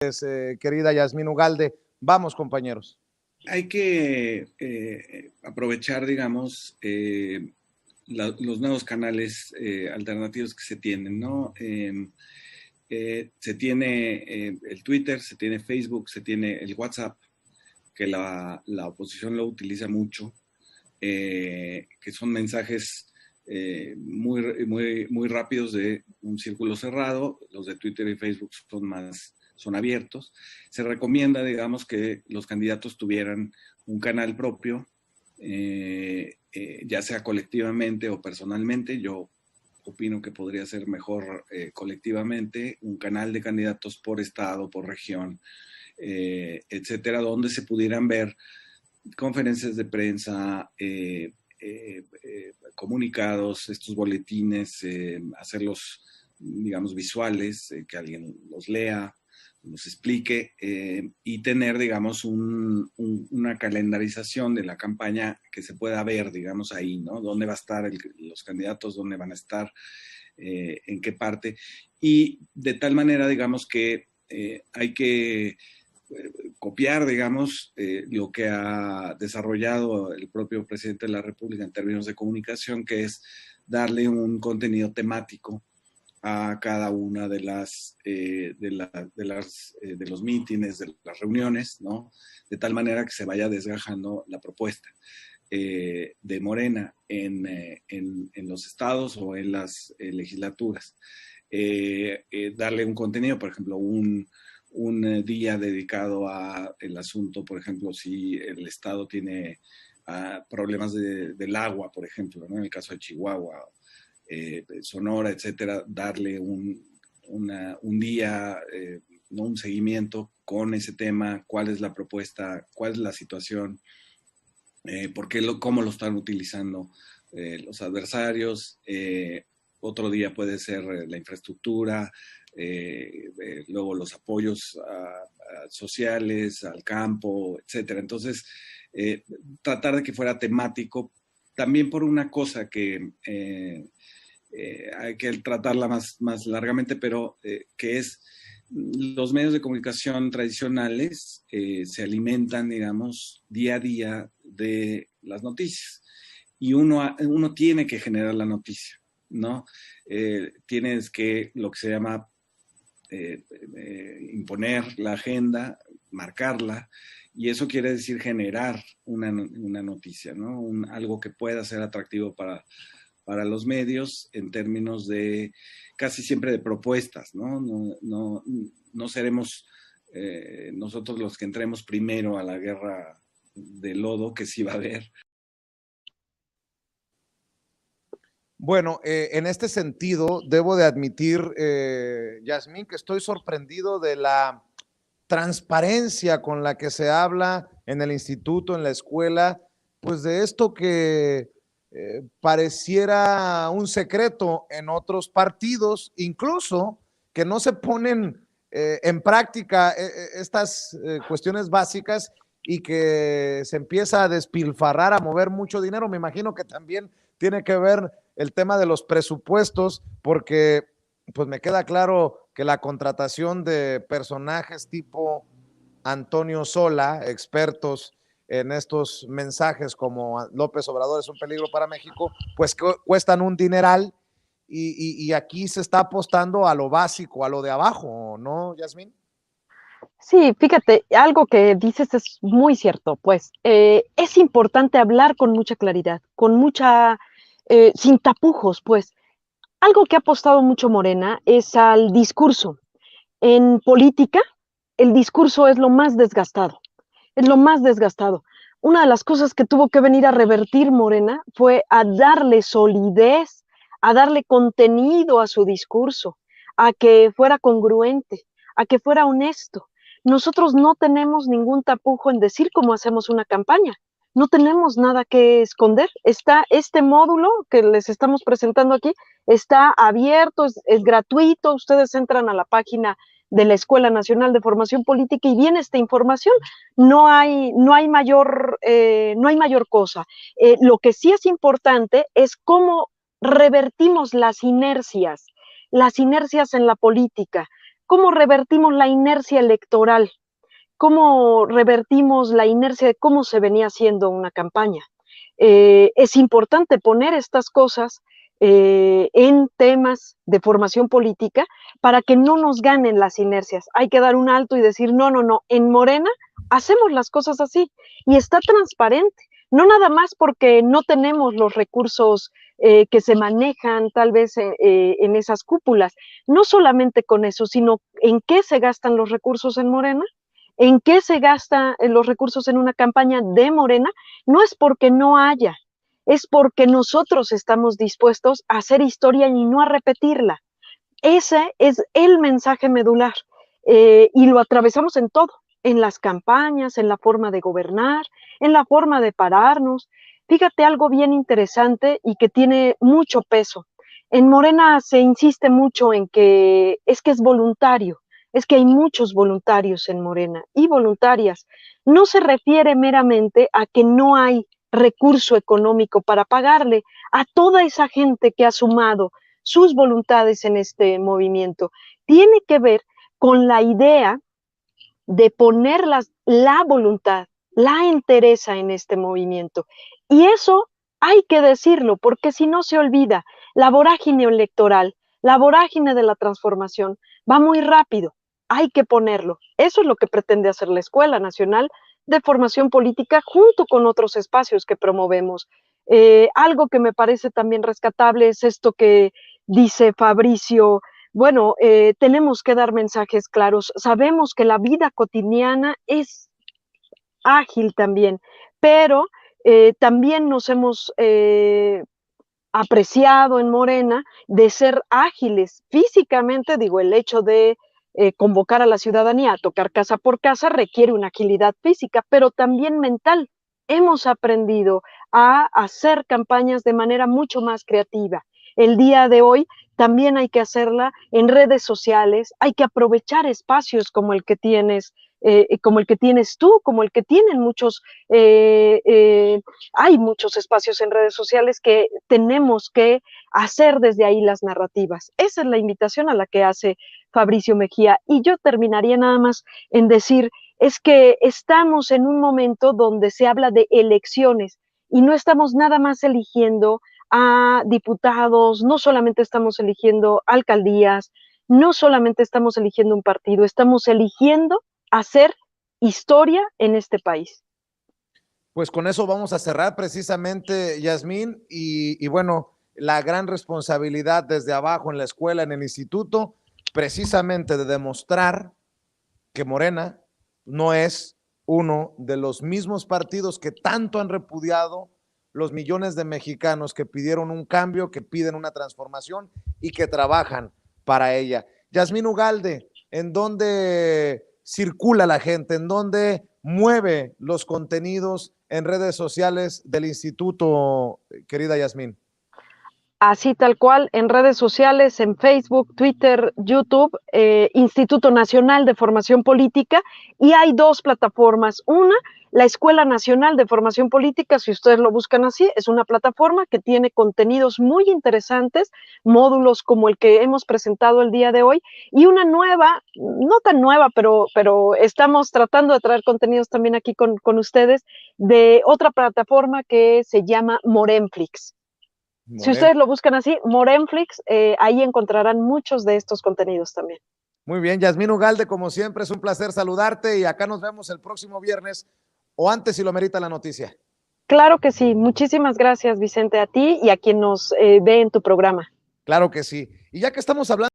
Querida Yasmín Ugalde. Vamos, compañeros. Hay que aprovechar, digamos, los nuevos canales alternativos que se tienen, ¿no? Se tiene el Twitter, se tiene Facebook, se tiene el WhatsApp, que la oposición lo utiliza mucho, que son mensajes muy rápidos de un círculo cerrado. Los de Twitter y Facebook son abiertos. Se recomienda, digamos, que los candidatos tuvieran un canal propio, ya sea colectivamente o personalmente. Yo opino que podría ser mejor colectivamente, un canal de candidatos por estado, por región, etcétera, donde se pudieran ver conferencias de prensa, comunicados, estos boletines, hacerlos, digamos, visuales, que alguien los lea, nos explique, y tener, digamos, una calendarización de la campaña que se pueda ver, digamos, ahí, ¿no? ¿Dónde va a estar los candidatos? ¿Dónde van a estar? ¿En qué parte? Y de tal manera, digamos, que hay que copiar, digamos, lo que ha desarrollado el propio presidente de la República en términos de comunicación, que es darle un contenido temático a cada una de los mítines, de las reuniones, ¿no? De tal manera que se vaya desgajando la propuesta de Morena en los estados o en las legislaturas. Darle un contenido, por ejemplo, un día dedicado a el asunto, por ejemplo, si el estado tiene problemas del agua, por ejemplo, ¿no? En el caso de Chihuahua, Sonora, etcétera, darle un día, ¿no? Un seguimiento con ese tema, cuál es la propuesta, cuál es la situación, cómo lo están utilizando los adversarios. Otro día puede ser la infraestructura, luego los apoyos sociales, al campo, etcétera. Entonces, tratar de que fuera temático, también por una cosa que hay que tratarla más largamente, pero que es los medios de comunicación tradicionales se alimentan, digamos, día a día de las noticias. Y uno tiene que generar la noticia, ¿no? Tienes que, lo que se llama, imponer la agenda, marcarla, y eso quiere decir generar una noticia, ¿no? Algo que pueda ser atractivo para los medios en términos de casi siempre de propuestas, ¿no? No seremos nosotros los que entremos primero a la guerra de lodo, que sí va a haber. Bueno, en este sentido, debo de admitir, Yasmín, que estoy sorprendido de la transparencia con la que se habla en el instituto, en la escuela, pues de esto que pareciera un secreto en otros partidos, incluso que no se ponen en práctica estas cuestiones básicas y que se empieza a despilfarrar, a mover mucho dinero. Me imagino que también tiene que ver el tema de los presupuestos, porque pues me queda claro que la contratación de personajes tipo Antonio Sola, expertos en estos mensajes como López Obrador es un peligro para México, pues cuestan un dineral y aquí se está apostando a lo básico, a lo de abajo, ¿no, Yasmín? Sí, fíjate, algo que dices es muy cierto, pues es importante hablar con mucha claridad, sin tapujos, pues. Algo que ha apostado mucho Morena es al discurso. En política, el discurso es lo más desgastado, es lo más desgastado. Una de las cosas que tuvo que venir a revertir Morena fue a darle solidez, a darle contenido a su discurso, a que fuera congruente, a que fuera honesto. Nosotros no tenemos ningún tapujo en decir cómo hacemos una campaña. No tenemos nada que esconder. Está este módulo que les estamos presentando aquí, está abierto, es gratuito. Ustedes entran a la página de la Escuela Nacional de Formación Política y viene esta información. No hay mayor cosa. Lo que sí es importante es cómo revertimos las inercias en la política. cómo revertimos la inercia electoral, cómo revertimos la inercia de cómo se venía haciendo una campaña. Es importante poner estas cosas en temas de formación política para que no nos ganen las inercias. Hay que dar un alto y decir, no, no, no, en Morena hacemos las cosas así y está transparente. No nada más porque no tenemos los recursos que se manejan tal vez en esas cúpulas, no solamente con eso, sino en qué se gastan los recursos en Morena, en qué se gastan los recursos en una campaña de Morena, no es porque no haya, es porque nosotros estamos dispuestos a hacer historia y no a repetirla. Ese es el mensaje medular y lo atravesamos en todo, en las campañas, en la forma de gobernar, en la forma de pararnos. Fíjate algo bien interesante y que tiene mucho peso. En Morena se insiste mucho en que es voluntario, es que hay muchos voluntarios en Morena y voluntarias. No se refiere meramente a que no hay recurso económico para pagarle a toda esa gente que ha sumado sus voluntades en este movimiento. Tiene que ver con la idea de poner la voluntad, la entereza en este movimiento. Y eso hay que decirlo, porque si no se olvida, la vorágine electoral, la vorágine de la transformación va muy rápido, hay que ponerlo. Eso es lo que pretende hacer la Escuela Nacional de Formación Política junto con otros espacios que promovemos. Algo que me parece también rescatable es esto que dice Fabricio. Bueno, tenemos que dar mensajes claros. Sabemos que la vida cotidiana es ágil también, pero también nos hemos apreciado en Morena de ser ágiles físicamente. Digo, el hecho de convocar a la ciudadanía a tocar casa por casa requiere una agilidad física, pero también mental. Hemos aprendido a hacer campañas de manera mucho más creativa. El día de hoy también hay que hacerla en redes sociales, hay que aprovechar espacios como el que tienes tú, como el que tienen muchos, hay muchos espacios en redes sociales que tenemos que hacer desde ahí las narrativas. Esa es la invitación a la que hace Fabricio Mejía. Y yo terminaría nada más en decir, es que estamos en un momento donde se habla de elecciones y no estamos nada más eligiendo a diputados, no solamente estamos eligiendo alcaldías, no solamente estamos eligiendo un partido, estamos eligiendo hacer historia en este país. Pues con eso vamos a cerrar precisamente, Yasmín, y bueno, la gran responsabilidad desde abajo en la escuela, en el instituto, precisamente de demostrar que Morena no es uno de los mismos partidos que tanto han repudiado los millones de mexicanos que pidieron un cambio, que piden una transformación y que trabajan para ella. Yasmín Ugalde, ¿en dónde circula la gente? ¿En dónde mueve los contenidos en redes sociales del instituto, querida Yasmín? Así tal cual, en redes sociales, en Facebook, Twitter, YouTube, Instituto Nacional de Formación Política, y hay dos plataformas. Una, la Escuela Nacional de Formación Política, si ustedes lo buscan así, es una plataforma que tiene contenidos muy interesantes, módulos como el que hemos presentado el día de hoy, y una nueva, no tan nueva, pero estamos tratando de traer contenidos también aquí con ustedes, de otra plataforma que se llama Morenflix. Si ustedes lo buscan así, Morenflix, ahí encontrarán muchos de estos contenidos también. Muy bien, Yasmín Ugalde, como siempre, es un placer saludarte y acá nos vemos el próximo viernes o antes si lo merita la noticia. Claro que sí. Muchísimas gracias, Vicente, a ti y a quien nos ve en tu programa. Claro que sí. Y ya que estamos hablando